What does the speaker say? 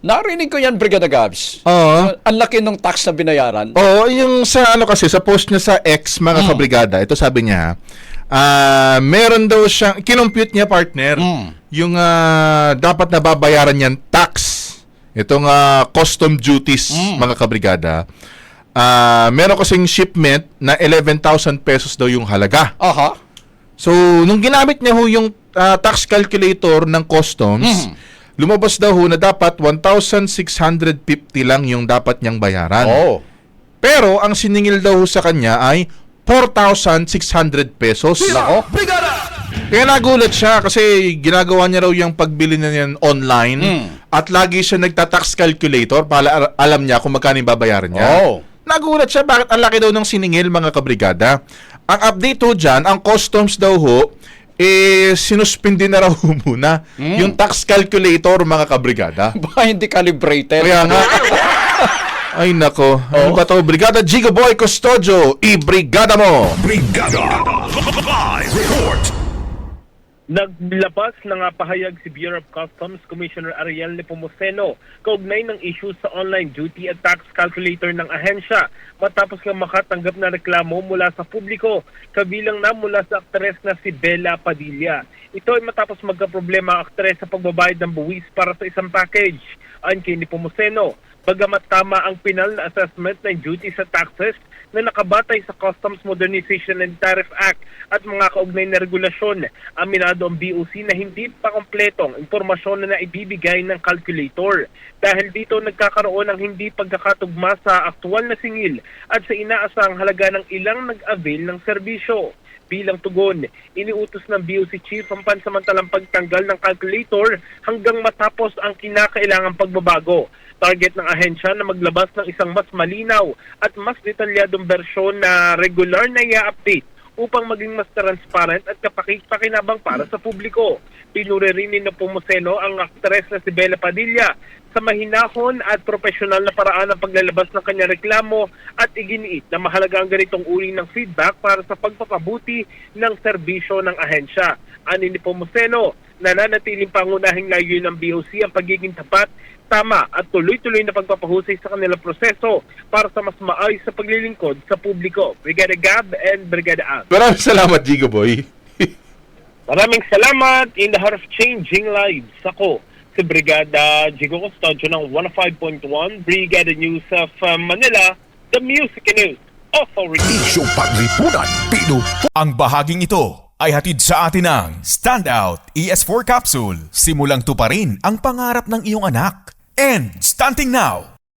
Narinig ko yan, Brigada Gabs. Oo. Ang laki ng tax na binayaran. Oo, yung sa ano kasi, sa post niya sa X, mga kabrigada, ito sabi niya, meron daw siyang, kinompute niya partner, yung dapat nababayaran niyan tax. Itong custom duties, mga kabrigada. Meron kasing shipment na 11,000 pesos daw yung halaga. Aha. So, nung ginamit niya ho yung tax calculator ng customs, lumabas daw ho na dapat 1,650 lang yung dapat niyang bayaran. Oh. Pero ang siningil daw ho sa kanya ay 4,600 pesos. Nako. Kaya nagulat siya kasi ginagawa niya raw yung pagbili na niyan online at lagi siya nagta-tax calculator para alam niya kung magkano yung babayaran niya. Oh. Nagulat siya bakit ang laki daw ng siningil, mga kabrigada. Ang update ho dyan, ang customs daw ho, sinuspindi na raw muna yung tax calculator, mga kabrigada. Baka hindi calibrated. Kaya nga, ay nako, ano ba to? Brigada Giga Boy Custodio, i-brigada mo! Brigada Live Report. Naglabas ng pahayag si Bureau of Customs Commissioner Ariel Nepomuceno kaugnay ng issue sa online duty at tax calculator ng ahensya matapos nga makatanggap na reklamo mula sa publiko kabilang na mula sa aktres na si Bella Padilla. Ito ay matapos magkaproblema ang aktres sa pagbabayad ng buwis para sa isang package. Ayon kay Nepomuceno, bagamat tama ang penal na assessment ng duties at taxes na nakabatay sa Customs Modernization and Tariff Act at mga kaugnay na regulasyon, aminado ang BOC na hindi pa kompletong impormasyon na naibibigay ng calculator. Dahil dito nagkakaroon ng hindi pagkakatugma sa aktual na singil at sa inaasang halaga ng ilang nag-avail ng serbisyo. Bilang tugon, iniutos ng BOC Chief ang pansamantalang pagtanggal ng calculator hanggang matapos ang kinakailangang pagbabago. Target ng ahensya na maglabas ng isang mas malinaw at mas detalyadong bersyon na regular na i-update upang maging mas transparent at kapakipakinabang para sa publiko. Pinuri rin ni Nepomuceno ang aktres na si Bella Padilla sa mahinahon at profesional na paraan ng paglalabas ng kanyang reklamo at iginiit na mahalaga ang ganitong uri ng feedback para sa pagpapabuti ng serbisyo ng ahensya. Ani ni Nepomuceno, nananatiling pangunahing layunin ng BOC ang pagiging tapat, tama at tuloy-tuloy na pagpapahusay sa kanilang proseso para sa mas maayos sa paglilingkod sa publiko. Brigada Gab and Brigada Ab. Maraming salamat, Giga Boy. Maraming salamat in the heart of changing lives. Ako, si Brigada Gigo Custodio ng 105.1 Brigada News of Manila, the Music News Authority. Isyong paglipunan, Pino. Ang bahaging ito ay hatid sa atin ng Standout ES4 Capsule. Simulang tuparin ang pangarap ng iyong anak. And stunting now,